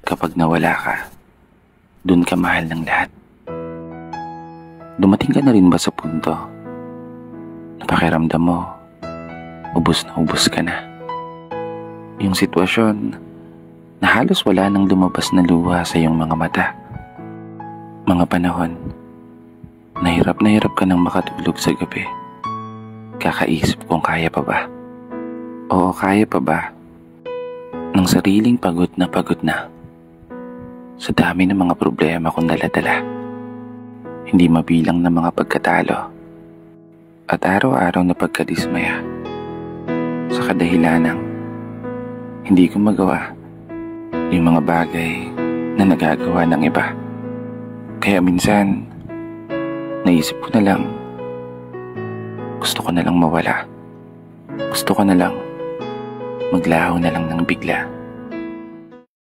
Kapag nawala ka, dun ka mahal ng lahat. Dumating ka na rin ba sa punto na pakiramdam mo, ubos na ubos ka na? Yung sitwasyon na halos wala nang lumabas na luha sa iyong mga mata. Mga panahon na hirap ka nang makatulog sa gabi. Kakaisip kung kaya pa ba? Oo, kaya pa ba? Ng sariling pagod na sa dami ng mga problema kong dala-dala. Hindi mabilang na mga pagkatalo at araw-araw na pagkadismaya sa kadahilanang hindi ko magawa yung mga bagay na nagagawa ng iba. Kaya minsan, naisip ko na lang, gusto ko na lang mawala. Gusto ko na lang maglaho na lang ng bigla.